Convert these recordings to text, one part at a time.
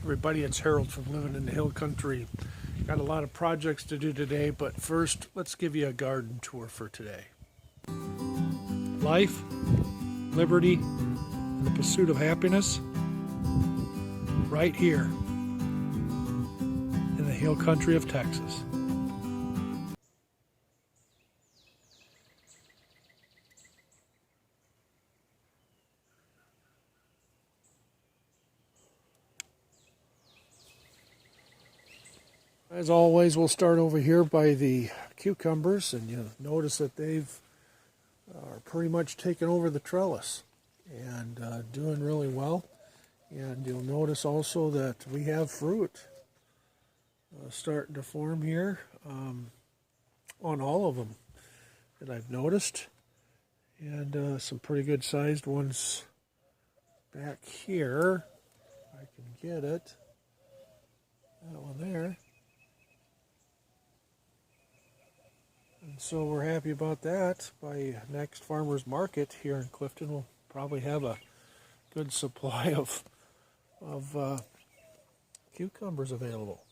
Everybody, it's Harold from Living in the Hill Country. Got a lot of projects to do today, but first, let's give you a garden tour for today. Life, liberty, and the pursuit of happiness, right here in the Hill Country of Texas. As always, we'll start over here by the cucumbers, and you'll notice that they've are pretty much taken over the trellis and doing really well. And you'll notice also that we have fruit starting to form here on all of them that I've noticed, and some pretty good sized ones back here. If I can get it, that one there. And so we're happy about that. By next farmer's market here in Clifton, we'll probably have a good supply of cucumbers available.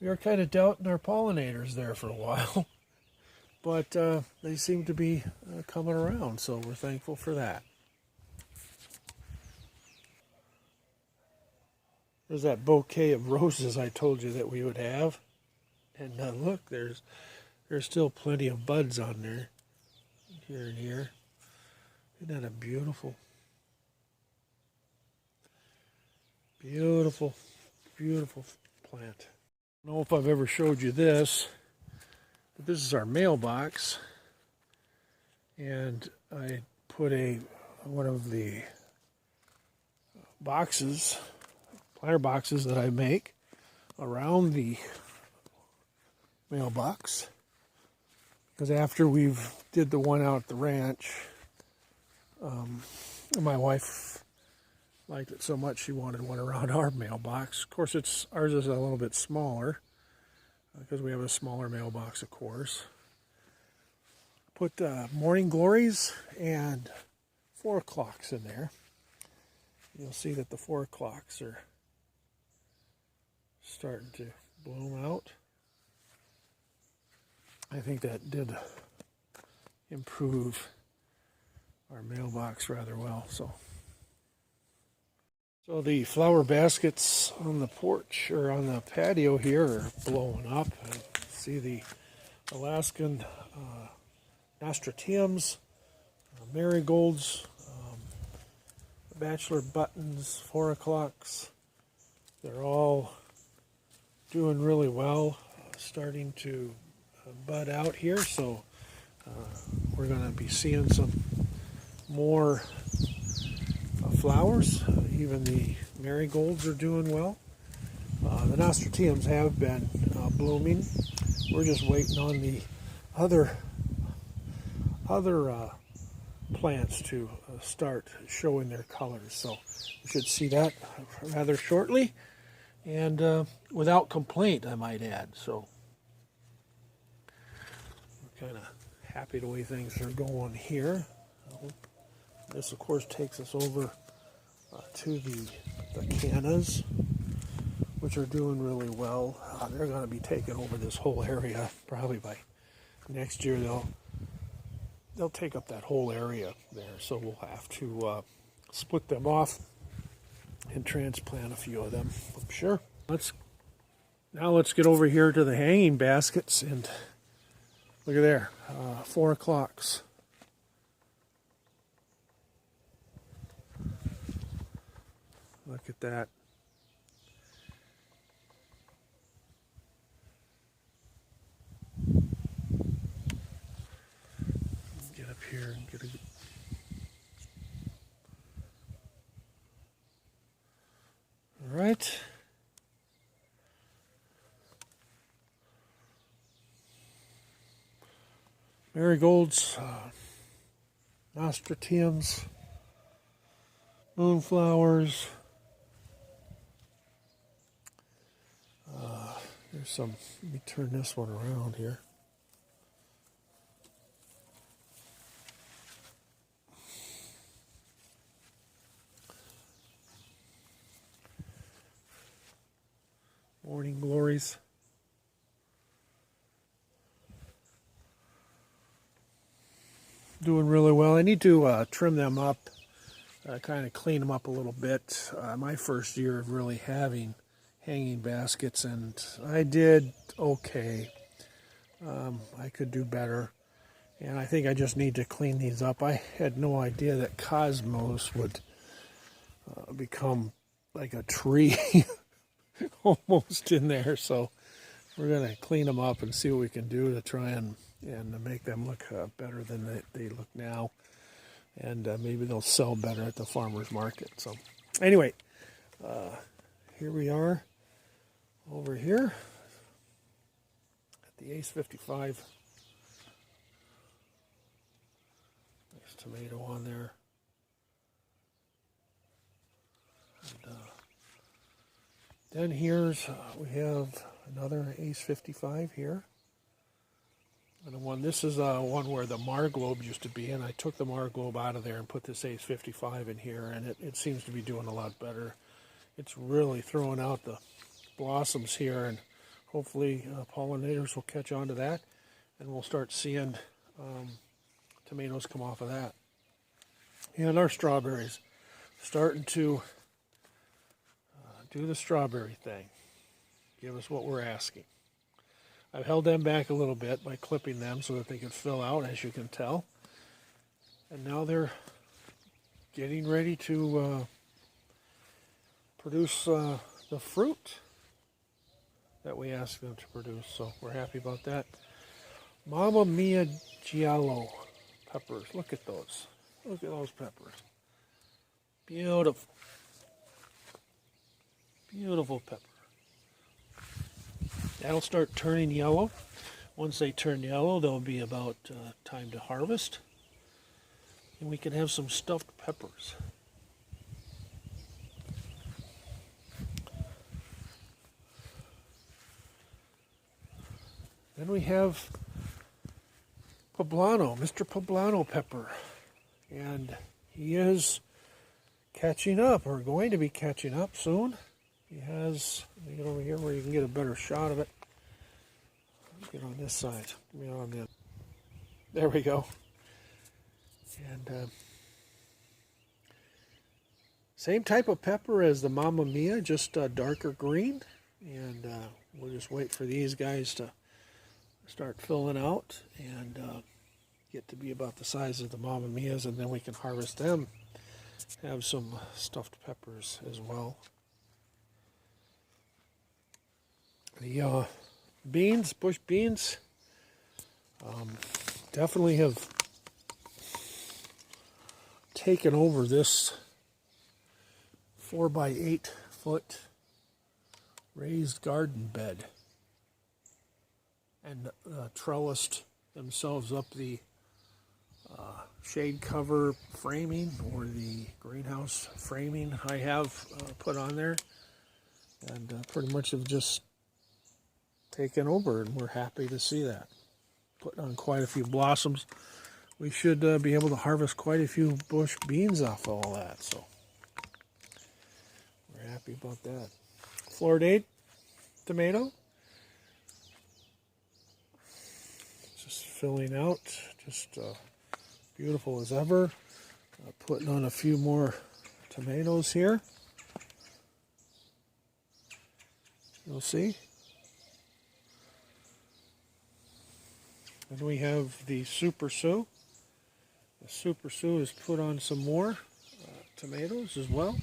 We were kind of doubting our pollinators there for a while, but they seem to be coming around, so we're thankful for that. There's that bouquet of roses I told you that we would have. And look, there's still plenty of buds on there, here and here. Isn't that a beautiful, beautiful, beautiful plant? I don't know if I've ever showed you this, but this is our mailbox. And I put one of the boxes, planter boxes that I make around the mailbox, because after we've did the one out at the ranch, my wife liked it so much she wanted one around our mailbox. Of course, ours is a little bit smaller because we have a smaller mailbox, of course. Put morning glories and 4 o'clocks in there. You'll see that the 4 o'clocks are starting to bloom out. I think that did improve our mailbox rather well. So the flower baskets on the porch or on the patio here are blowing up. I see the Alaskan nasturtiums, marigolds, bachelor buttons, 4 o'clocks. They're all doing really well, starting to bud out here, so we're going to be seeing some more flowers. Even the marigolds are doing well. The nasturtiums have been blooming. We're just waiting on the other plants to start showing their colors, so we should see that rather shortly, and without complaint, I might add. So kind of happy the way things are going here. This, of course, takes us over to the cannas, which are doing really well. They're going to be taking over this whole area. Probably by next year, they'll take up that whole area there. So we'll have to split them off and transplant a few of them, I'm sure. Now let's get over here to the hanging baskets, and look at there, 4 o'clocks. Look at that. Get up here and get a... All right. Marigolds, nasturtiums, moonflowers. There's some, let me turn this one around here. Morning glories. Doing really well. I need to trim them up, kind of clean them up a little bit. My first year of really having hanging baskets, and I did okay. I could do better, and I think I just need to clean these up. I had no idea that cosmos would become like a tree almost in there, so we're going to clean them up and see what we can do to try and make them look better than they look now, and maybe they'll sell better at the farmer's market. So anyway, here we are over here at the Ace 55. Nice tomato on there. And, then here's, we have another Ace 55 here. And the one, this is one where the Marglobe used to be, and I took the Marglobe out of there and put this Ace 55 in here, and it seems to be doing a lot better. It's really throwing out the blossoms here, and hopefully pollinators will catch on to that, and we'll start seeing tomatoes come off of that. And our strawberries starting to do the strawberry thing. Give us what we're asking. I've held them back a little bit by clipping them so that they can fill out, as you can tell. And now they're getting ready to produce the fruit that we asked them to produce. So we're happy about that. Mamma Mia Giallo peppers. Look at those. Look at those peppers. Beautiful. Beautiful pepper. That'll start turning yellow. Once they turn yellow, they'll be about time to harvest. And we can have some stuffed peppers. Then we have Poblano, Mr. Poblano pepper. And he is catching up, or going to be catching up soon. He has, let me get over here where you can get a better shot of it. Get on this side. Get on the, there we go. And same type of pepper as the Mamma Mia, just darker green. And we'll just wait for these guys to start filling out and get to be about the size of the Mamma Mias, and then we can harvest them. Have some stuffed peppers as well. The beans, bush beans, definitely have taken over this 4x8 foot raised garden bed and trellised themselves up the shade cover framing, or the greenhouse framing I have put on there, and pretty much have just taken over, and we're happy to see that. Putting on quite a few blossoms. We should be able to harvest quite a few bush beans off all that, so we're happy about that. Floridade tomato. Just filling out, just beautiful as ever. Putting on a few more tomatoes here. You'll see. And we have the Super Sue. The Super Sue has put on some more tomatoes as well.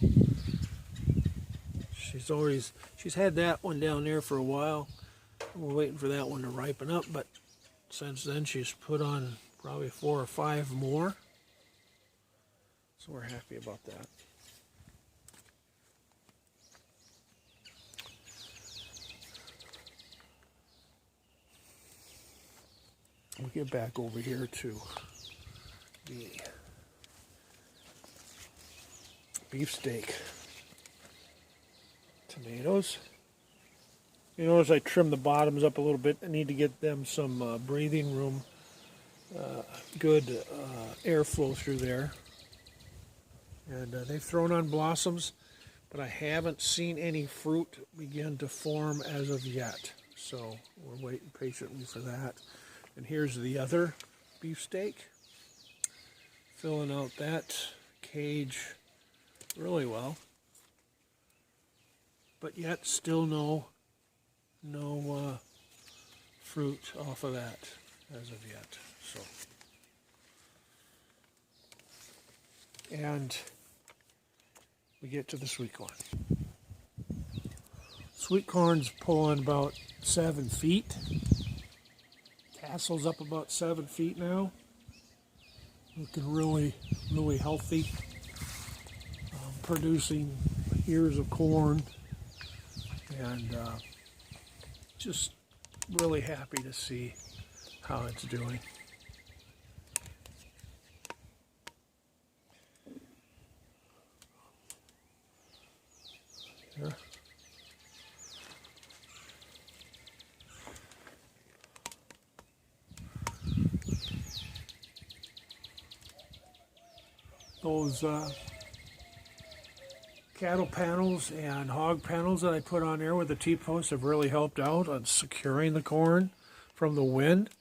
She's had that one down there for a while. We're waiting for that one to ripen up, but since then she's put on probably 4 or 5 more. So we're happy about that. We'll get back over here to the beefsteak tomatoes. You notice I trimmed the bottoms up a little bit. I need to get them some breathing room, good airflow through there. And they've thrown on blossoms, but I haven't seen any fruit begin to form as of yet. So we're waiting patiently for that. And here's the other beefsteak, filling out that cage really well, but yet still no fruit off of that as of yet. So, and we get to the sweet corn. Sweet corn's pulling about 7 feet. Tassel's up about 7 feet now. Looking really, really healthy. Producing ears of corn. And just really happy to see how it's doing. Here. Those cattle panels and hog panels that I put on there with the T-posts have really helped out on securing the corn from the wind.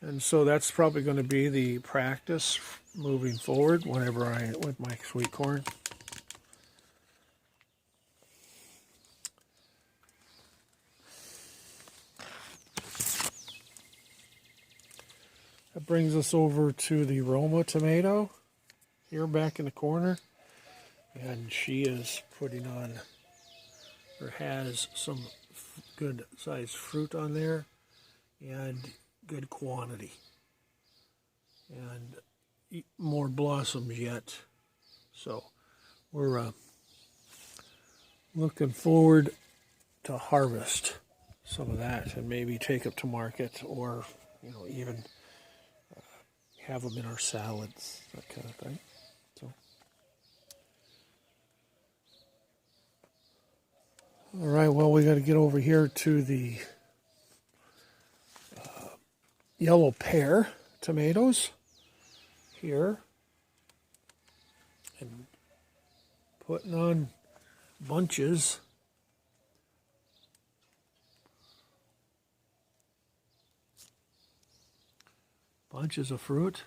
And so that's probably going to be the practice moving forward whenever with my sweet corn. That brings us over to the Roma tomato here back in the corner. And she is putting on, or has some good sized fruit on there and good quantity. And more blossoms yet. So we're looking forward to harvest some of that and maybe take it to market, or even have them in our salads, that kind of thing. So, all right, well, we got to get over here to the yellow pear tomatoes here, and putting on bunches. Bunches of fruit.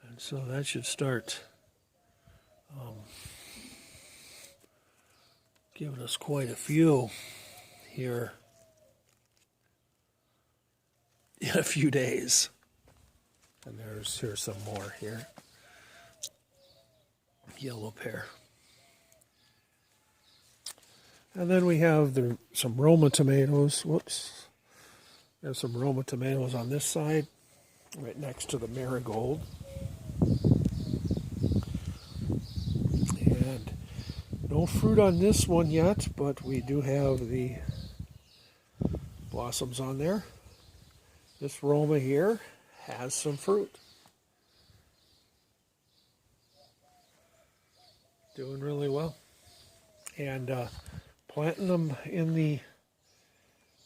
And so that should start giving us quite a few here in a few days. And here's some more here. Yellow pear. And then we have some Roma tomatoes. Whoops. There's some Roma tomatoes on this side, right next to the marigold. And no fruit on this one yet, but we do have the blossoms on there. This Roma here has some fruit. Doing really well. And planting them in the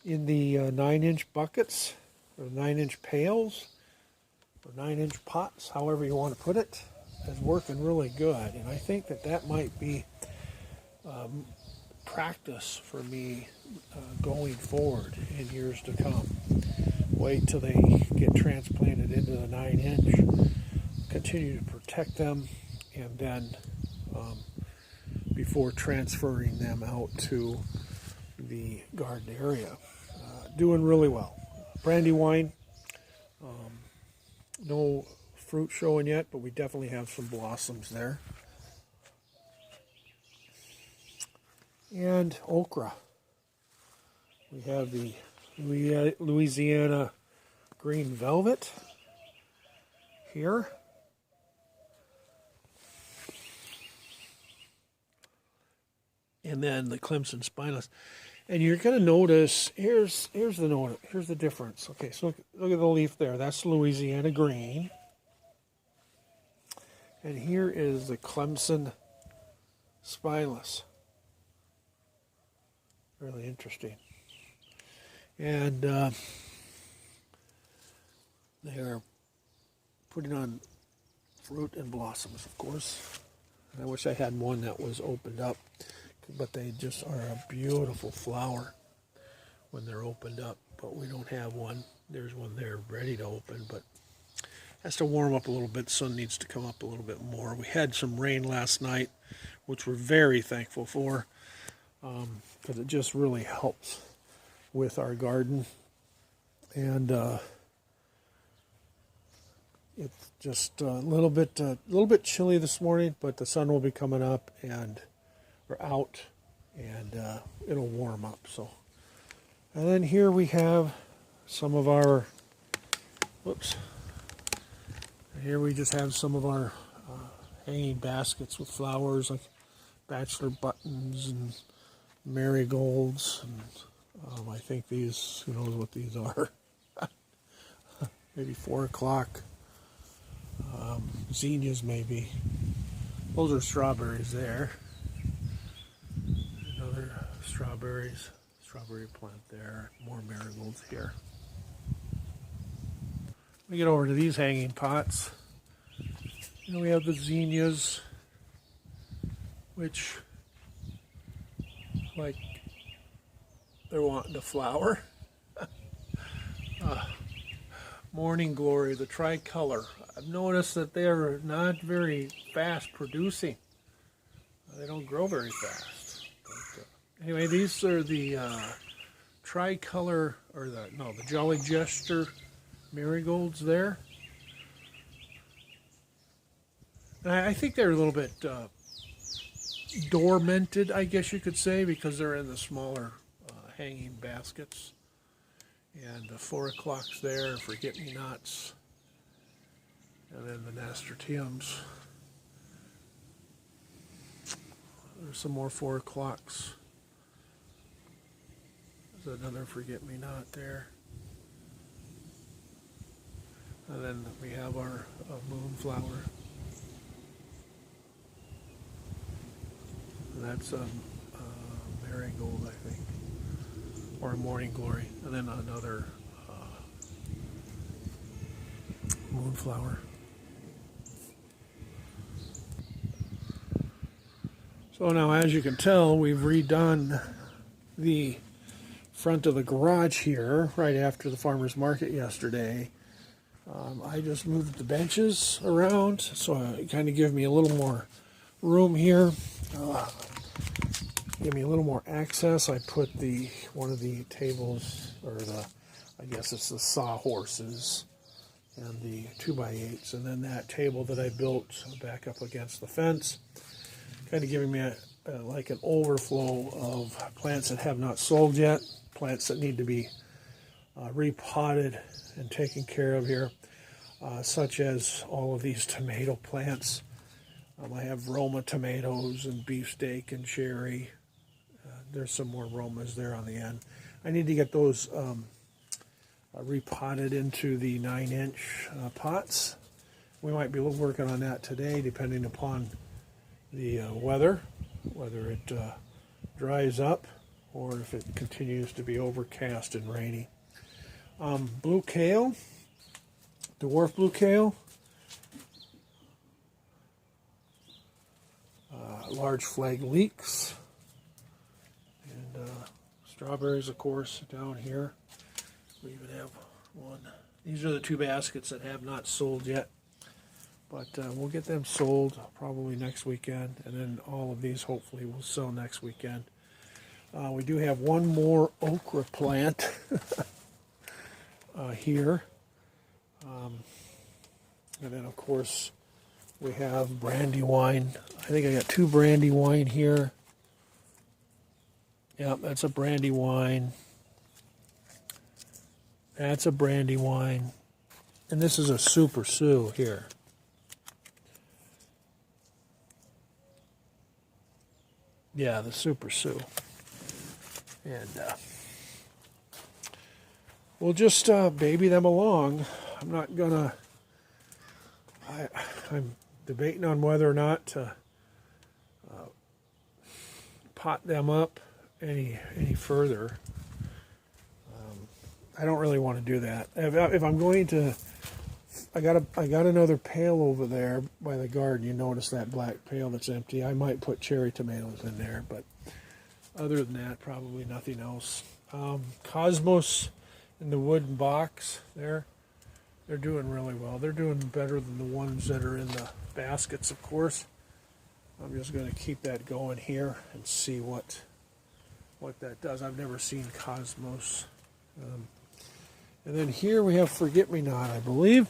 9-inch buckets, or 9-inch pails, or 9-inch pots, however you want to put it, is working really good. And I think that might be practice for me going forward in years to come. Wait till they get transplanted into the 9-inch, continue to protect them, and then before transferring them out to the garden area. Doing really well. Brandywine, no fruit showing yet, but we definitely have some blossoms there. And okra. We have the Louisiana green velvet here. And then the Clemson spineless. And you're going to notice, here's the difference. Okay, so look at the leaf there. That's Louisiana green. And here is the Clemson spineless. Really interesting. And they are putting on fruit and blossoms, of course. I wish I had one that was opened up, but they just are a beautiful flower when they're opened up, but we don't have one. There's one there ready to open, but has to warm up a little bit. Sun needs to come up a little bit more. We had some rain last night, which we're very thankful for, because it just really helps with our garden. And it's just a little bit chilly this morning, but the sun will be coming up and we're out, and it'll warm up. So, and then here we have some of our. Whoops. Here we just have some of our hanging baskets with flowers like bachelor buttons and marigolds. And I think these, who knows what these are, maybe 4 o'clock. Zinnias maybe. Those are strawberries there. Another strawberry plant there. More marigolds here. We get over to these hanging pots. We have the zinnias, which, like, they're wanting to flower. Morning Glory, the tricolor. I've noticed that they are not very fast producing. They don't grow very fast. But, anyway, these are the tricolor, or the Jolly Jester marigolds there. And I think they're a little bit dormanted, I guess you could say, because they're in the smaller hanging baskets. And the 4 o'clocks there, forget-me-nots, and then the nasturtiums. There's some more 4 o'clocks. There's another forget-me-not there. And then we have our moonflower. And that's marigold, I think, or a morning glory. And then another moonflower. So now, as you can tell, we've redone the front of the garage here right after the farmer's market yesterday. I just moved the benches around, so it kind of gave me a little more room here. Give me a little more access. I put one of the tables, or I guess it's the sawhorses and the 2x8s, and then that table that I built back up against the fence, kind of giving me like an overflow of plants that have not sold yet, plants that need to be repotted and taken care of here, such as all of these tomato plants. I have Roma tomatoes and beefsteak and cherry. There's some more Romas there on the end. I need to get those repotted into the 9-inch pots. We might be working on that today, depending upon the weather, whether it dries up or if it continues to be overcast and rainy. Blue kale, dwarf blue kale, large flag leeks, and strawberries, of course, down here. We even have one. These are the 2 baskets that have not sold yet, but we'll get them sold probably next weekend, and then all of these hopefully will sell next weekend. We do have one more okra plant here, and then of course we have brandywine. I think I got 2 brandywine here. Yep, that's a brandywine. That's a brandywine. And this is a Super Sioux here. Yeah, the Super Sioux. And we'll just baby them along. I'm not gonna. I'm debating on whether or not to pot them up any further. I don't really want to do that. If I'm going to, I got another pail over there by the garden. You notice that black pail that's empty. I might put cherry tomatoes in there, but other than that, probably nothing else. Cosmos in the wooden box there, they're doing really well. They're doing better than the ones that are in the baskets, of course. I'm just going to keep that going here and see what that does. I've never seen Cosmos. And then here we have Forget-Me-Not, I believe.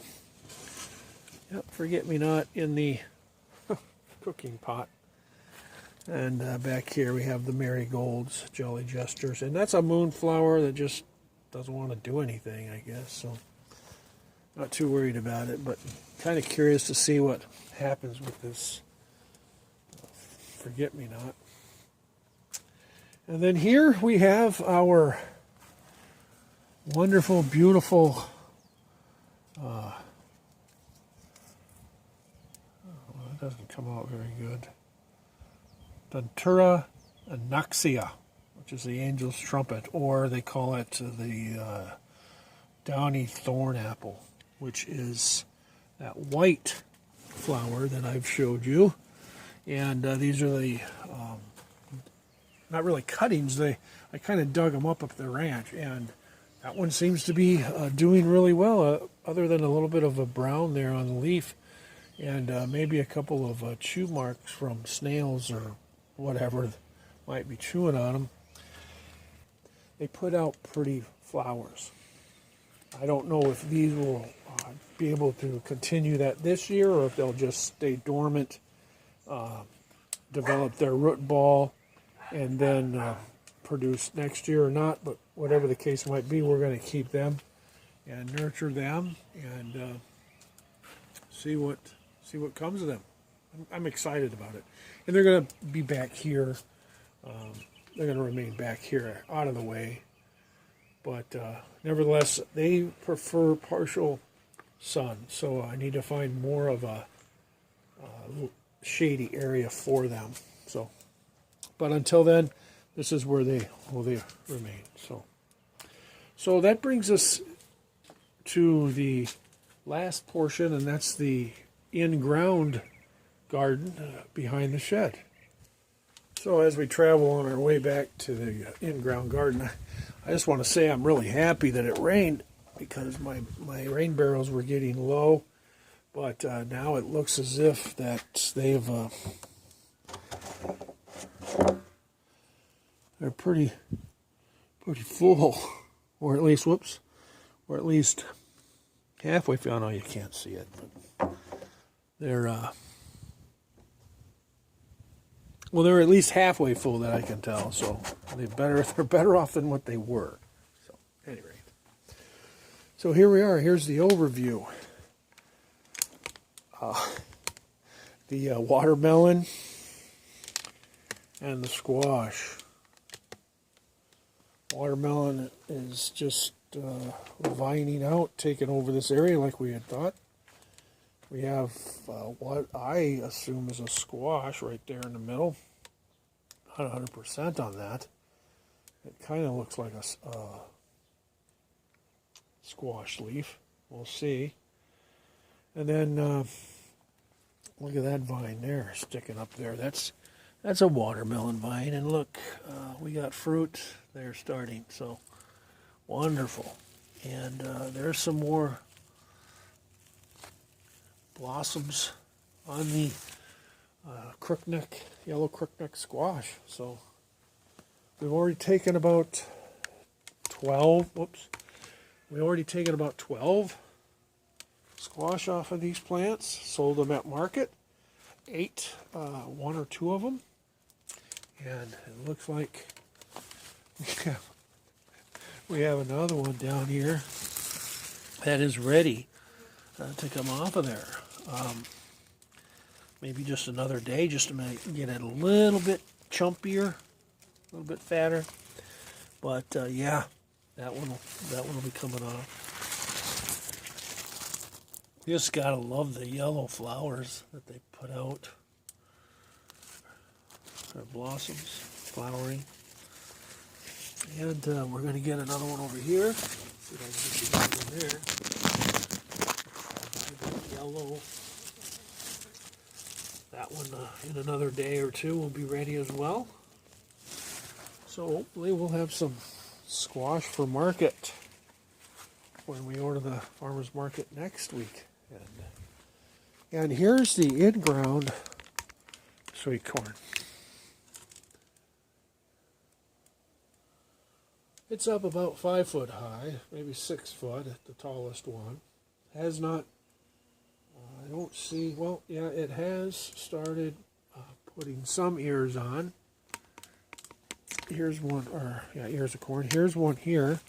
Yep, Forget-Me-Not in the cooking pot. And back here we have the Marigolds, Jolly Jesters. And that's a moonflower that just doesn't want to do anything, I guess. So not too worried about it, but kind of curious to see what happens with this Forget-Me-Not. And then here we have our wonderful, beautiful it doesn't come out very good. Datura anaxia, which is the angel's trumpet, or they call it the downy thorn apple, which is that white flower that I've showed you. And these are the not really cuttings. I kind of dug them up the ranch, and that one seems to be doing really well, other than a little bit of a brown there on the leaf, and maybe a couple of chew marks from snails or whatever might be chewing on them. They put out pretty flowers. I don't know if these will be able to continue that this year, or if they'll just stay dormant, develop their root ball, and then produce next year or not. But whatever the case might be, we're going to keep them and nurture them and see what comes of them. I'm excited about it. And they're going to be back here. They're going to remain back here, out of the way. But nevertheless, they prefer partial sun, so I need to find more of a shady area for them. But until then, this is where they remain. So that brings us to the last portion, and that's the in-ground garden behind the shed. So as we travel on our way back to the in-ground garden, I just want to say I'm really happy that it rained, because my rain barrels were getting low, but now it looks as if that they're pretty full, or at least halfway full. No, you can't see it, but they're they're at least halfway full that I can tell. So they're better off than what they were. So at any rate, so here we are. Here's the overview. The watermelon and the squash. Watermelon is just vining out, taking over this area like we had thought. We have what I assume is a squash right there in the middle. Not 100% on that. It kind of looks like a squash leaf. We'll see. And then look at that vine there sticking up there. That's a watermelon vine. And look, we got fruit there starting. So wonderful. And there's some more blossoms on the yellow crookneck squash. So we've already taken about 12 squash off of these plants, sold them at market, ate one or two of them, and it looks like we have another one down here that is ready to come off of there. Maybe just another day, just to get it a little bit chumpier, a little bit fatter. But yeah, that one will be coming off. You just gotta love the yellow flowers that they put out. Their blossoms, flowering. And we're gonna get another one over here. See if I can get it in there. Yellow. That one in another day or two will be ready as well. So hopefully we'll have some squash for market when we go to the farmer's market next week. And here's the in-ground sweet corn. It's up about 5 foot high, maybe 6 foot at the tallest one. Has not, I don't see, well, yeah, it has started putting some ears on. Here's one, or yeah, ears of corn. Here's one here.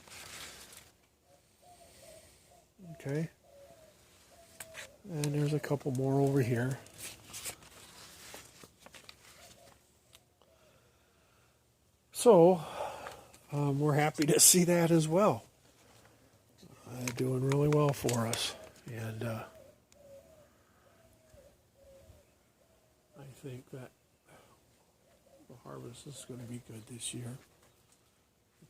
Okay. And there's a couple more over here. So, we're happy to see that as well. Doing really well for us. And I think that the harvest is going to be good this year.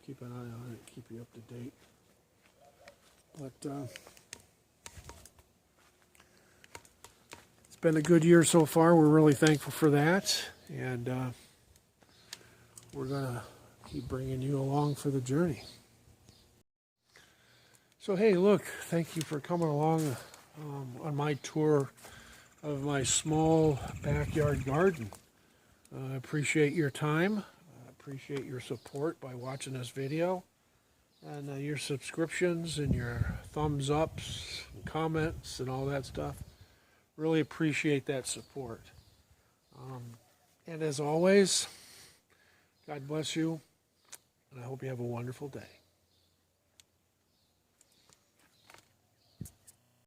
Keep an eye on it, keep you up to date. But it's been a good year so far. We're really thankful for that. And we're going to keep bringing you along for the journey. So hey, look, thank you for coming along on my tour of my small backyard garden. I appreciate your time. I appreciate your support by watching this video, and your subscriptions and your thumbs ups and comments and all that stuff. Really appreciate that support. And as always, God bless you, and I hope you have a wonderful day.